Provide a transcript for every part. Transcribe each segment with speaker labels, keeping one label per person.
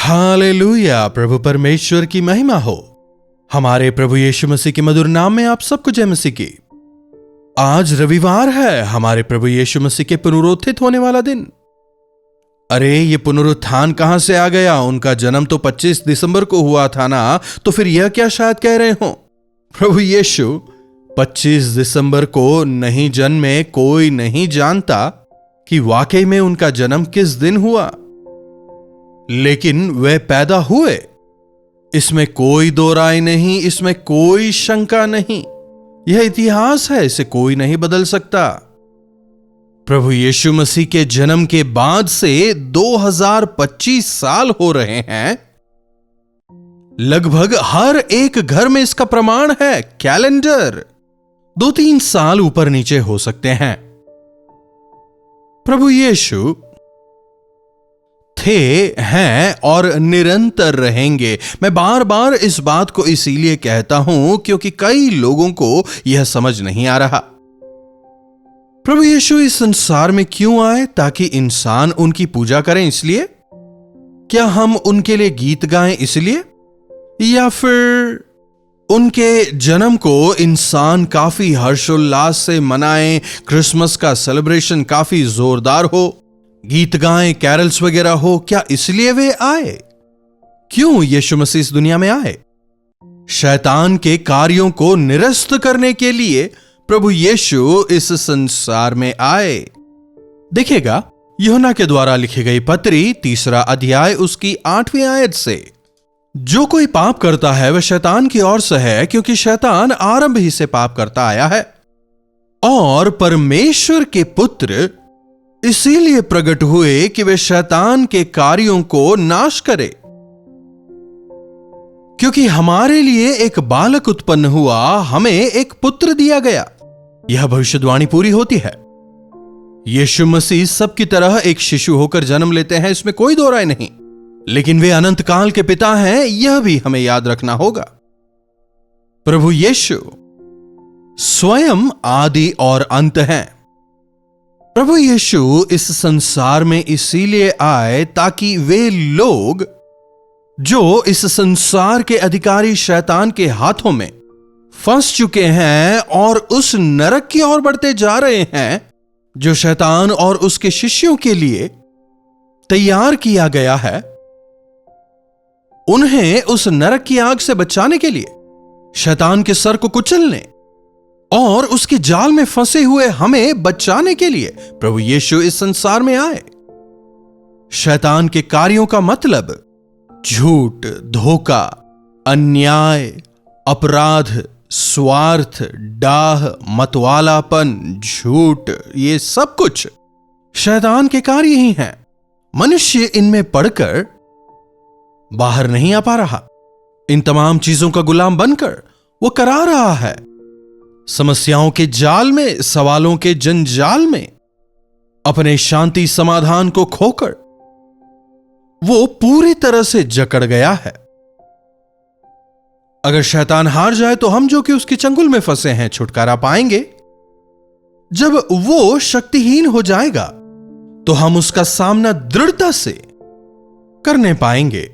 Speaker 1: Hallelujah. प्रभु परमेश्वर की महिमा हो। हमारे प्रभु यीशु मसीह के मधुर नाम में आप सबको जय मसीह की। आज रविवार है, हमारे प्रभु यीशु मसीह के पुनरुत्थित होने वाला दिन। अरे ये पुनरुत्थान कहां से आ गया? उनका जन्म तो 25 दिसंबर को हुआ था ना, तो फिर यह क्या शायद कह रहे हो? प्रभु यीशु 25 दिसंबर को नहीं जन्मे, कोई नहीं जानता कि वाकई में उनका जन्म किस दिन हुआ, लेकिन वे पैदा हुए। इसमें कोई दो राय नहीं, इसमें कोई शंका नहीं। यह इतिहास है, इसे कोई नहीं बदल सकता। प्रभु यीशु मसीह के जन्म के बाद से 2025 साल हो रहे हैं। लगभग हर एक घर में इसका प्रमाण है। कैलेंडर 2-3 साल ऊपर नीचे हो सकते हैं। प्रभु यीशु थे, हैं और निरंतर रहेंगे। मैं बार बार इस बात को इसीलिए कहता हूं क्योंकि कई लोगों को यह समझ नहीं आ रहा। प्रभु यीशु इस संसार में क्यों आए? ताकि इंसान उनकी पूजा करें, इसलिए? क्या हम उनके लिए गीत गाएं इसलिए? या फिर उनके जन्म को इंसान काफी हर्षोल्लास से मनाएं, क्रिसमस का सेलिब्रेशन काफी जोरदार हो, गीत गाएं, कैरल्स वगैरह हो? क्या इसलिए वे आए? क्यों यीशु मसीह इस दुनिया में आए? शैतान के कार्यों को निरस्त करने के लिए प्रभु यीशु इस संसार में आए। देखिएगा यूहन्ना के द्वारा लिखी गई पत्री 3 अध्याय उसकी 8वीं आयत से, जो कोई पाप करता है वह शैतान की ओर से है, क्योंकि शैतान आरंभ ही से पाप करता आया है। और परमेश्वर के पुत्र इसीलिए प्रकट हुए कि वे शैतान के कार्यों को नाश करे। क्योंकि हमारे लिए एक बालक उत्पन्न हुआ, हमें एक पुत्र दिया गया। यह भविष्यवाणी पूरी होती है। यीशु मसीह सबकी तरह एक शिशु होकर जन्म लेते हैं, इसमें कोई दो राय नहीं। लेकिन वे अनंत काल के पिता हैं, यह भी हमें याद रखना होगा। प्रभु यीशु स्वयं आदि और अंत हैं। प्रभु यीशु इस संसार में इसीलिए आए ताकि वे लोग जो इस संसार के अधिकारी शैतान के हाथों में फंस चुके हैं और उस नरक की ओर बढ़ते जा रहे हैं जो शैतान और उसके शिष्यों के लिए तैयार किया गया है, उन्हें उस नरक की आग से बचाने के लिए, शैतान के सर को कुचलने और उसके जाल में फंसे हुए हमें बचाने के लिए प्रभु यीशु इस संसार में आए। शैतान के कार्यों का मतलब झूठ, धोखा, अन्याय, अपराध, स्वार्थ, डाह, मतवालापन, झूठ, ये सब कुछ शैतान के कार्य ही हैं। मनुष्य इनमें पड़कर बाहर नहीं आ पा रहा। इन तमाम चीजों का गुलाम बनकर वो करा रहा है। समस्याओं के जाल में, सवालों के जंजाल में अपने शांति समाधान को खोकर वो पूरी तरह से जकड़ गया है। अगर शैतान हार जाए तो हम जो कि उसके चंगुल में फंसे हैं छुटकारा पाएंगे। जब वो शक्तिहीन हो जाएगा तो हम उसका सामना दृढ़ता से करने पाएंगे।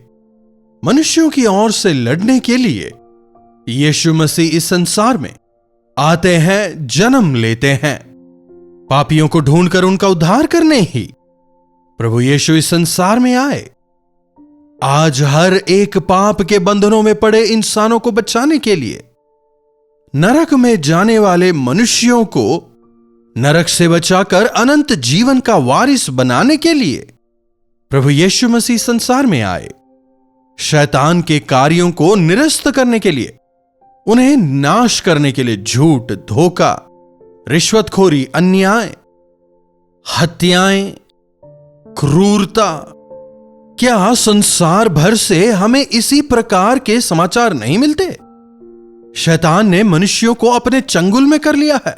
Speaker 1: मनुष्यों की ओर से लड़ने के लिए यीशु मसीह इस संसार में आते हैं, जन्म लेते हैं। पापियों को ढूंढकर उनका उद्धार करने ही प्रभु यीशु इस संसार में आए। आज हर एक पाप के बंधनों में पड़े इंसानों को बचाने के लिए, नरक में जाने वाले मनुष्यों को नरक से बचाकर अनंत जीवन का वारिस बनाने के लिए प्रभु यीशु मसीह संसार में आए। शैतान के कार्यों को निरस्त करने के लिए, उन्हें नाश करने के लिए झूठ, धोखा, रिश्वतखोरी, अन्याय, हत्याएं, क्रूरता, क्या संसार भर से हमें इसी प्रकार के समाचार नहीं मिलते? शैतान ने मनुष्यों को अपने चंगुल में कर लिया है।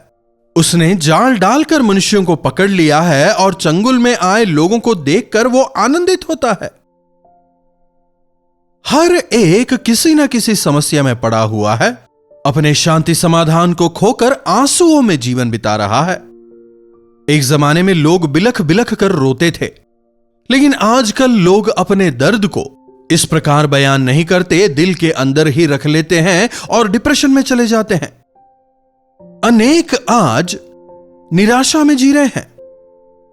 Speaker 1: उसने जाल डालकर मनुष्यों को पकड़ लिया है और चंगुल में आए लोगों को देखकर वो आनंदित होता है। हर एक किसी न किसी समस्या में पड़ा हुआ है, अपने शांति समाधान को खोकर आंसुओं में जीवन बिता रहा है। एक जमाने में लोग बिलख बिलख कर रोते थे, लेकिन आजकल लोग अपने दर्द को इस प्रकार बयान नहीं करते, दिल के अंदर ही रख लेते हैं और डिप्रेशन में चले जाते हैं। अनेक आज निराशा में जी रहे हैं।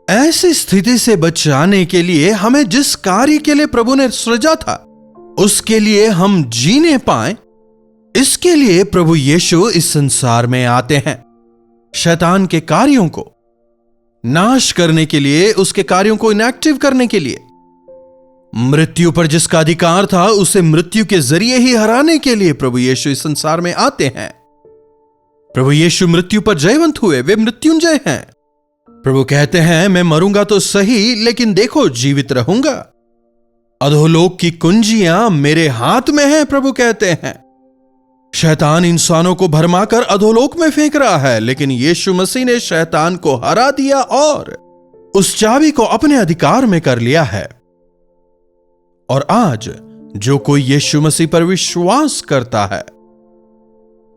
Speaker 1: ऐसी स्थिति से बचाने के लिए हमें जिस कार्य के लिए प्रभु ने सृजा था, उसके लिए हम जीने पाए, इसके लिए प्रभु यीशु इस संसार में आते हैं। शैतान के कार्यों को नाश करने के लिए, उसके कार्यों को इनएक्टिव करने के लिए, मृत्यु पर जिसका अधिकार था उसे मृत्यु के जरिए ही हराने के लिए प्रभु यीशु इस संसार में आते हैं। प्रभु यीशु मृत्यु पर जयवंत हुए, वे मृत्युंजय हैं। प्रभु कहते हैं, मैं मरूंगा तो सही, लेकिन देखो जीवित रहूंगा। अधोलोक की कुंजियां मेरे हाथ में हैं, प्रभु कहते हैं। शैतान इंसानों को भरमाकर अधोलोक में फेंक रहा है, लेकिन यीशु मसीह ने शैतान को हरा दिया और उस चाबी को अपने अधिकार में कर लिया है। और आज जो कोई यीशु मसीह पर विश्वास करता है,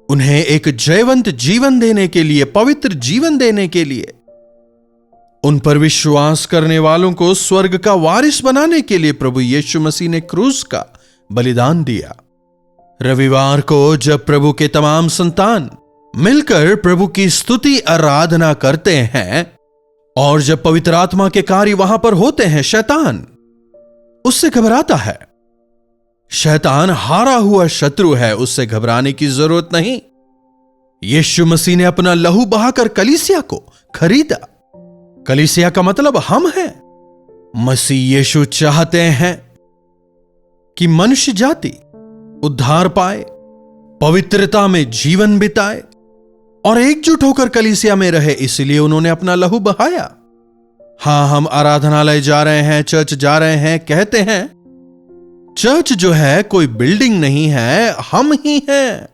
Speaker 1: उन्हें एक जयवंत जीवन देने के लिए, पवित्र जीवन देने के लिए, उन पर विश्वास करने वालों को स्वर्ग का वारिस बनाने के लिए प्रभु यीशु मसीह ने क्रूस का बलिदान दिया। रविवार को जब प्रभु के तमाम संतान मिलकर प्रभु की स्तुति आराधना करते हैं और जब पवित्र आत्मा के कार्य वहां पर होते हैं, शैतान उससे घबराता है। शैतान हारा हुआ शत्रु है, उससे घबराने की जरूरत नहीं। यीशु मसीह ने अपना लहू बहाकर कलीसिया को खरीदा। कलीसिया का मतलब हम हैं। मसीह यीशु चाहते हैं कि मनुष्य जाति उद्धार पाए, पवित्रता में जीवन बिताए और एकजुट होकर कलीसिया में रहे, इसलिए उन्होंने अपना लहू बहाया। हां, हम आराधनालय जा रहे हैं, चर्च जा रहे हैं, कहते हैं चर्च जो है कोई बिल्डिंग नहीं है, हम ही हैं।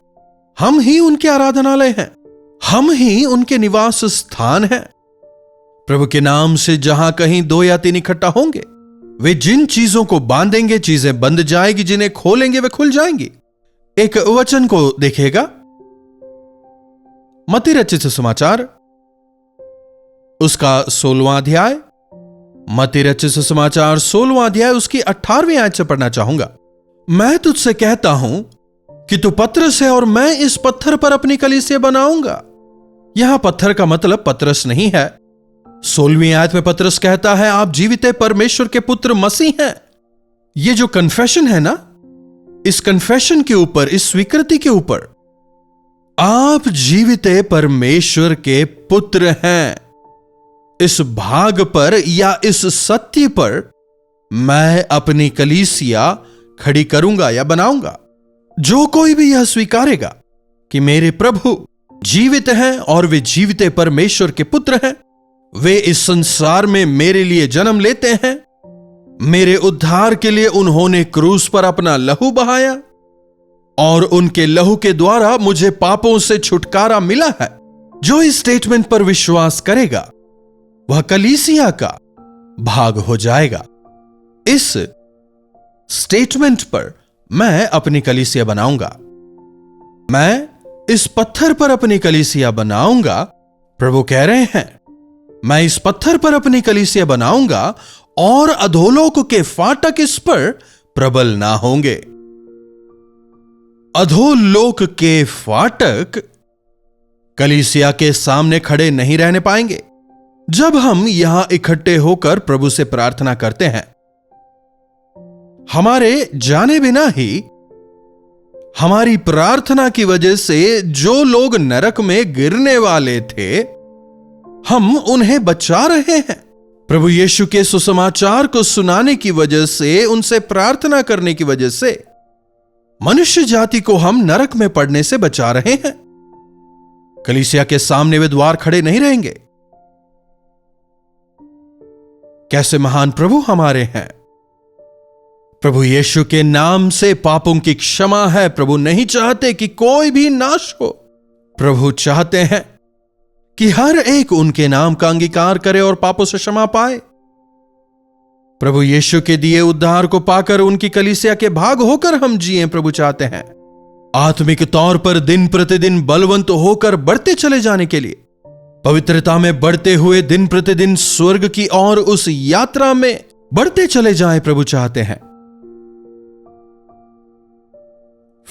Speaker 1: हम ही उनके आराधनालय हैं, हम ही उनके निवास स्थान हैं। प्रभु के नाम से जहां कहीं 2 या 3 इकट्ठा होंगे, वे जिन चीजों को बांधेंगे चीजें बंध जाएगी, जिन्हें खोलेंगे वे खुल जाएंगी। एक वचन को देखिएगा, मत्ती रचित सुसमाचार उसका 16वां अध्याय, मत्ती रचित सुसमाचार 16वां अध्याय उसकी 18वीं आयत से पढ़ना चाहूंगा। मैं तुझसे कहता हूं कि तू पतरस है और मैं इस पत्थर पर अपनी कलीसिया बनाऊंगा। यहां पत्थर का मतलब पतरस नहीं है। 16वीं आयत में पतरस कहता है, आप जीवित परमेश्वर के पुत्र मसीह हैं। यह जो कन्फेशन है ना, इस कन्फेशन के ऊपर, इस स्वीकृति के ऊपर, आप जीवित परमेश्वर के पुत्र हैं, इस भाग पर या इस सत्य पर मैं अपनी कलीसिया खड़ी करूंगा या बनाऊंगा। जो कोई भी यह स्वीकारेगा कि मेरे प्रभु जीवित हैं और वे जीवित परमेश्वर के पुत्र हैं, वे इस संसार में मेरे लिए जन्म लेते हैं, मेरे उद्धार के लिए उन्होंने क्रूस पर अपना लहू बहाया और उनके लहू के द्वारा मुझे पापों से छुटकारा मिला है। जो इस स्टेटमेंट पर विश्वास करेगा वह कलीसिया का भाग हो जाएगा। इस स्टेटमेंट पर मैं अपनी कलीसिया बनाऊंगा, मैं इस पत्थर पर अपनी कलीसिया बनाऊंगा। प्रभु कह रहे हैं, मैं इस पत्थर पर अपनी कलीसिया बनाऊंगा और अधोलोक के फाटक इस पर प्रबल ना होंगे। अधोलोक के फाटक कलीसिया के सामने खड़े नहीं रहने पाएंगे। जब हम यहां इकट्ठे होकर प्रभु से प्रार्थना करते हैं, हमारे जाने बिना ही हमारी प्रार्थना की वजह से जो लोग नरक में गिरने वाले थे, हम उन्हें बचा रहे हैं। प्रभु यीशु के सुसमाचार को सुनाने की वजह से, उनसे प्रार्थना करने की वजह से मनुष्य जाति को हम नरक में पड़ने से बचा रहे हैं। कलीसिया के सामने वे द्वार खड़े नहीं रहेंगे। कैसे महान प्रभु हमारे हैं। प्रभु यीशु के नाम से पापों की क्षमा है। प्रभु नहीं चाहते कि कोई भी नाश हो। प्रभु चाहते हैं कि हर एक उनके नाम का अंगीकार करे और पापों से क्षमा पाए। प्रभु यीशु के दिए उद्धार को पाकर उनकी कलीसिया के भाग होकर हम जिएं। प्रभु चाहते हैं आत्मिक तौर पर दिन प्रतिदिन बलवंत होकर बढ़ते चले जाने के लिए, पवित्रता में बढ़ते हुए दिन प्रतिदिन स्वर्ग की ओर उस यात्रा में बढ़ते चले जाएं। प्रभु चाहते हैं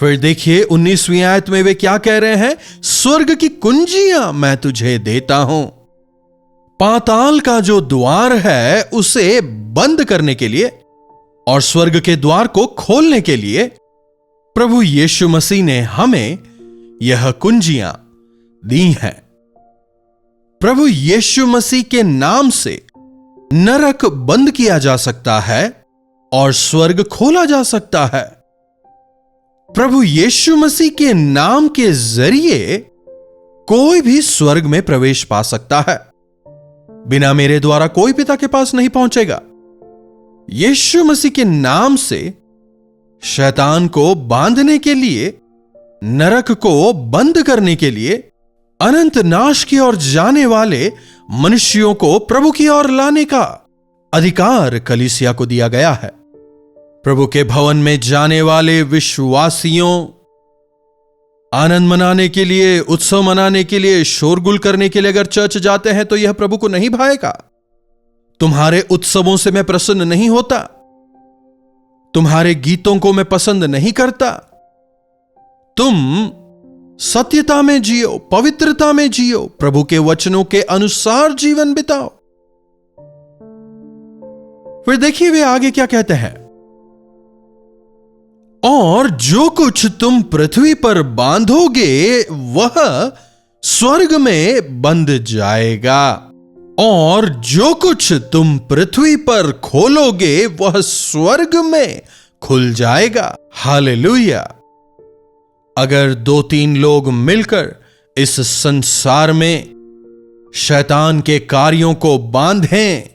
Speaker 1: फिर देखिए 19वीं आयत में वे क्या कह रहे हैं, स्वर्ग की कुंजियां मैं तुझे देता हूं। पाताल का जो द्वार है उसे बंद करने के लिए और स्वर्ग के द्वार को खोलने के लिए प्रभु यीशु मसीह ने हमें यह कुंजियां दी हैं। प्रभु यीशु मसीह के नाम से नरक बंद किया जा सकता है और स्वर्ग खोला जा सकता है। प्रभु यीशु मसीह के नाम के जरिए कोई भी स्वर्ग में प्रवेश पा सकता है। बिना मेरे द्वारा कोई पिता के पास नहीं पहुंचेगा। यीशु मसीह के नाम से शैतान को बांधने के लिए, नरक को बंद करने के लिए, अनंत नाश की ओर जाने वाले मनुष्यों को प्रभु की ओर लाने का अधिकार कलीसिया को दिया गया है। प्रभु के भवन में जाने वाले विश्वासियों आनंद मनाने के लिए, उत्सव मनाने के लिए, शोरगुल करने के लिए अगर चर्च जाते हैं तो यह प्रभु को नहीं भाएगा। तुम्हारे उत्सवों से मैं प्रसन्न नहीं होता, तुम्हारे गीतों को मैं पसंद नहीं करता। तुम सत्यता में जियो, पवित्रता में जियो, प्रभु के वचनों के अनुसार जीवन बिताओ। फिर देखिए वे आगे क्या कहते हैं, और जो कुछ तुम पृथ्वी पर बांधोगे वह स्वर्ग में बंध जाएगा, और जो कुछ तुम पृथ्वी पर खोलोगे वह स्वर्ग में खुल जाएगा। हालेलुया। अगर 2-3 लोग मिलकर इस संसार में शैतान के कार्यों को बांधें,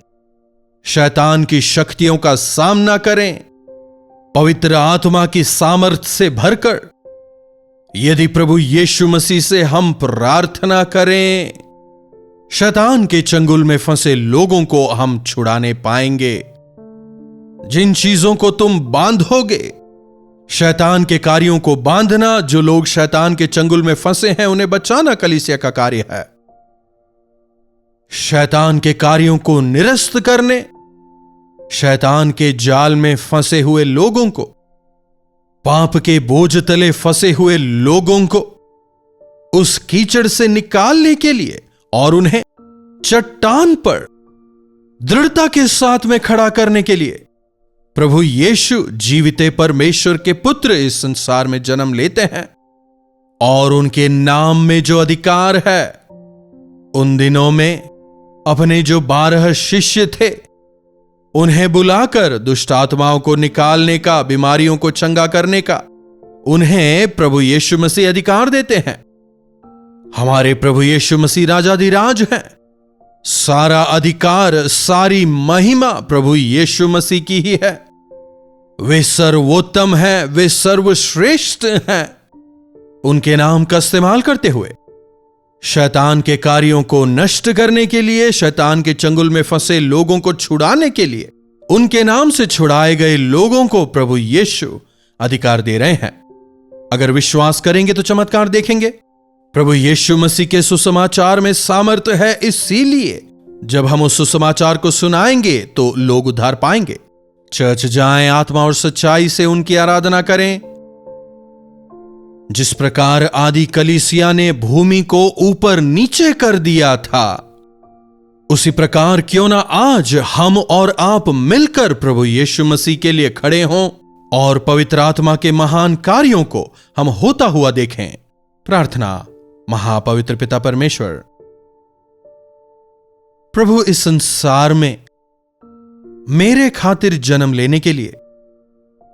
Speaker 1: शैतान की शक्तियों का सामना करें, पवित्र आत्मा की सामर्थ्य से भरकर यदि प्रभु यीशु मसीह से हम प्रार्थना करें, शैतान के चंगुल में फंसे लोगों को हम छुड़ाने पाएंगे। जिन चीजों को तुम बांधोगे, शैतान के कार्यों को बांधना, जो लोग शैतान के चंगुल में फंसे हैं उन्हें बचाना कलीसिया का कार्य है। शैतान के कार्यों को निरस्त करने, शैतान के जाल में फंसे हुए लोगों को, पाप के बोझ तले फंसे हुए लोगों को उस कीचड़ से निकालने के लिए और उन्हें चट्टान पर दृढ़ता के साथ में खड़ा करने के लिए प्रभु यीशु जीविते परमेश्वर के पुत्र इस संसार में जन्म लेते हैं। और उनके नाम में जो अधिकार है, उन दिनों में अपने जो 12 शिष्य थे उन्हें बुलाकर दुष्ट आत्माओं को निकालने का, बीमारियों को चंगा करने का उन्हें प्रभु यीशु मसीह अधिकार देते हैं। हमारे प्रभु यीशु मसीह राजाधिराज हैं। सारा अधिकार, सारी महिमा प्रभु यीशु मसीह की ही है। वे सर्वोत्तम हैं, वे सर्वश्रेष्ठ हैं। उनके नाम का इस्तेमाल करते हुए शैतान के कार्यों को नष्ट करने के लिए, शैतान के चंगुल में फंसे लोगों को छुड़ाने के लिए, उनके नाम से छुड़ाए गए लोगों को प्रभु यीशु अधिकार दे रहे हैं। अगर विश्वास करेंगे तो चमत्कार देखेंगे। प्रभु यीशु मसीह के सुसमाचार में सामर्थ्य है, इसीलिए जब हम उस सुसमाचार को सुनाएंगे तो लोग उद्धार पाएंगे। चर्च जाएं, आत्मा और सच्चाई से उनकी आराधना करें। जिस प्रकार आदि कलीसिया ने भूमि को ऊपर नीचे कर दिया था, उसी प्रकार क्यों ना आज हम और आप मिलकर प्रभु यीशु मसीह के लिए खड़े हों और पवित्र आत्मा के महान कार्यों को हम होता हुआ देखें। प्रार्थना। महापवित्र पिता परमेश्वर, प्रभु इस संसार में मेरे खातिर जन्म लेने के लिए,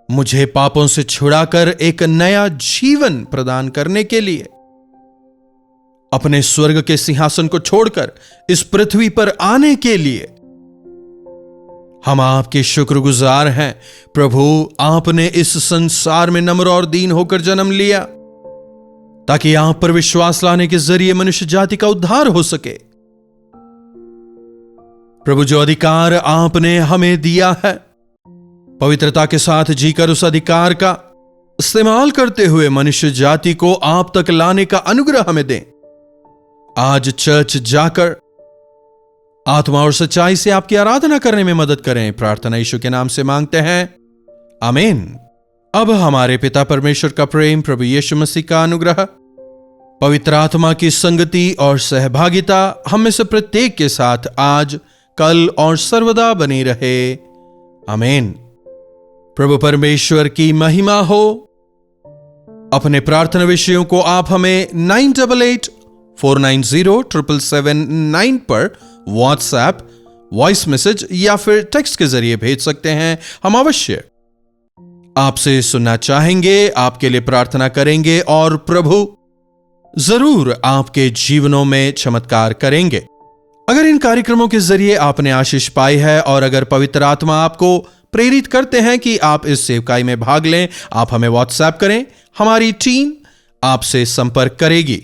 Speaker 1: मुझे पापों से छुड़ाकर एक नया जीवन प्रदान करने के लिए, अपने स्वर्ग के सिंहासन को छोड़कर इस पृथ्वी पर आने के लिए हम आपके शुक्रगुजार हैं। प्रभु, आपने इस संसार में नम्र और दीन होकर जन्म लिया ताकि आप पर विश्वास लाने के जरिए मनुष्य जाति का उद्धार हो सके। प्रभु, जो अधिकार आपने हमें दिया है, पवित्रता के साथ जीकर उस अधिकार का इस्तेमाल करते हुए मनुष्य जाति को आप तक लाने का अनुग्रह हमें दें। आज चर्च जाकर आत्मा और सच्चाई से आपकी आराधना करने में मदद करें। प्रार्थना यीशु के नाम से मांगते हैं, आमीन। अब हमारे पिता परमेश्वर का प्रेम, प्रभु यीशु मसीह का अनुग्रह, पवित्र आत्मा की संगति और सहभागिता हम में से प्रत्येक के साथ आज, कल और सर्वदा बनी रहे। आमीन। प्रभु परमेश्वर की महिमा हो। अपने प्रार्थना विषयों को आप हमें 9884907779 पर व्हाट्सएप, वॉइस मैसेज या फिर टेक्स्ट के जरिए भेज सकते हैं। हम अवश्य आपसे सुनना चाहेंगे, आपके लिए प्रार्थना करेंगे और प्रभु जरूर आपके जीवनों में चमत्कार करेंगे। अगर इन कार्यक्रमों के जरिए आपने आशीष पाई है और अगर पवित्र आत्मा आपको प्रेरित करते हैं कि आप इस सेवकाई में भाग लें, आप हमें व्हाट्सएप करें, हमारी टीम आपसे संपर्क करेगी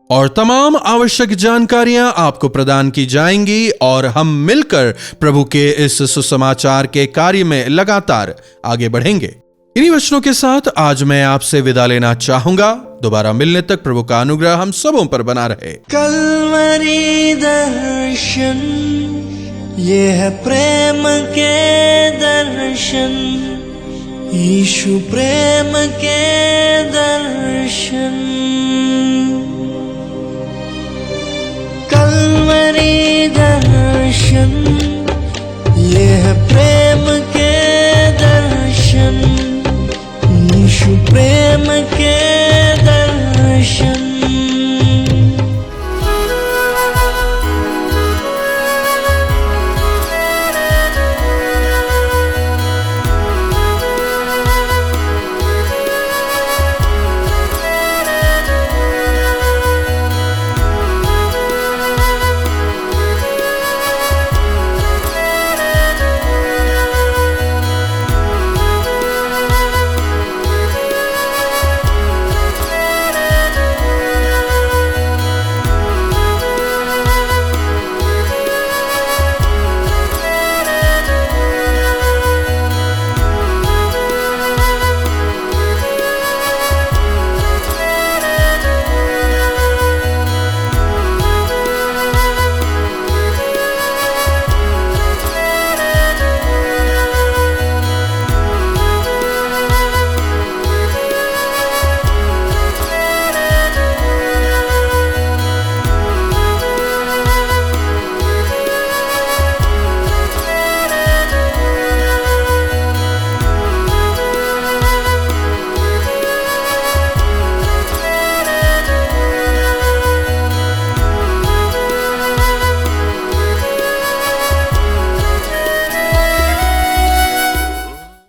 Speaker 1: और तमाम आवश्यक जानकारियां आपको प्रदान की जाएंगी और हम मिलकर प्रभु के इस सुसमाचार के कार्य में लगातार आगे बढ़ेंगे। इन्हीं वचनों के साथ आज मैं आपसे विदा लेना चाहूंगा। दोबारा मिलने तक प्रभु का अनुग्रह हम सबों पर बना रहे।
Speaker 2: कल्वरी दर्शन, ये है प्रेम के दर्शन, यीशु प्रेम के दर्शन। कल्वरी दर्शन, ये है प्रेम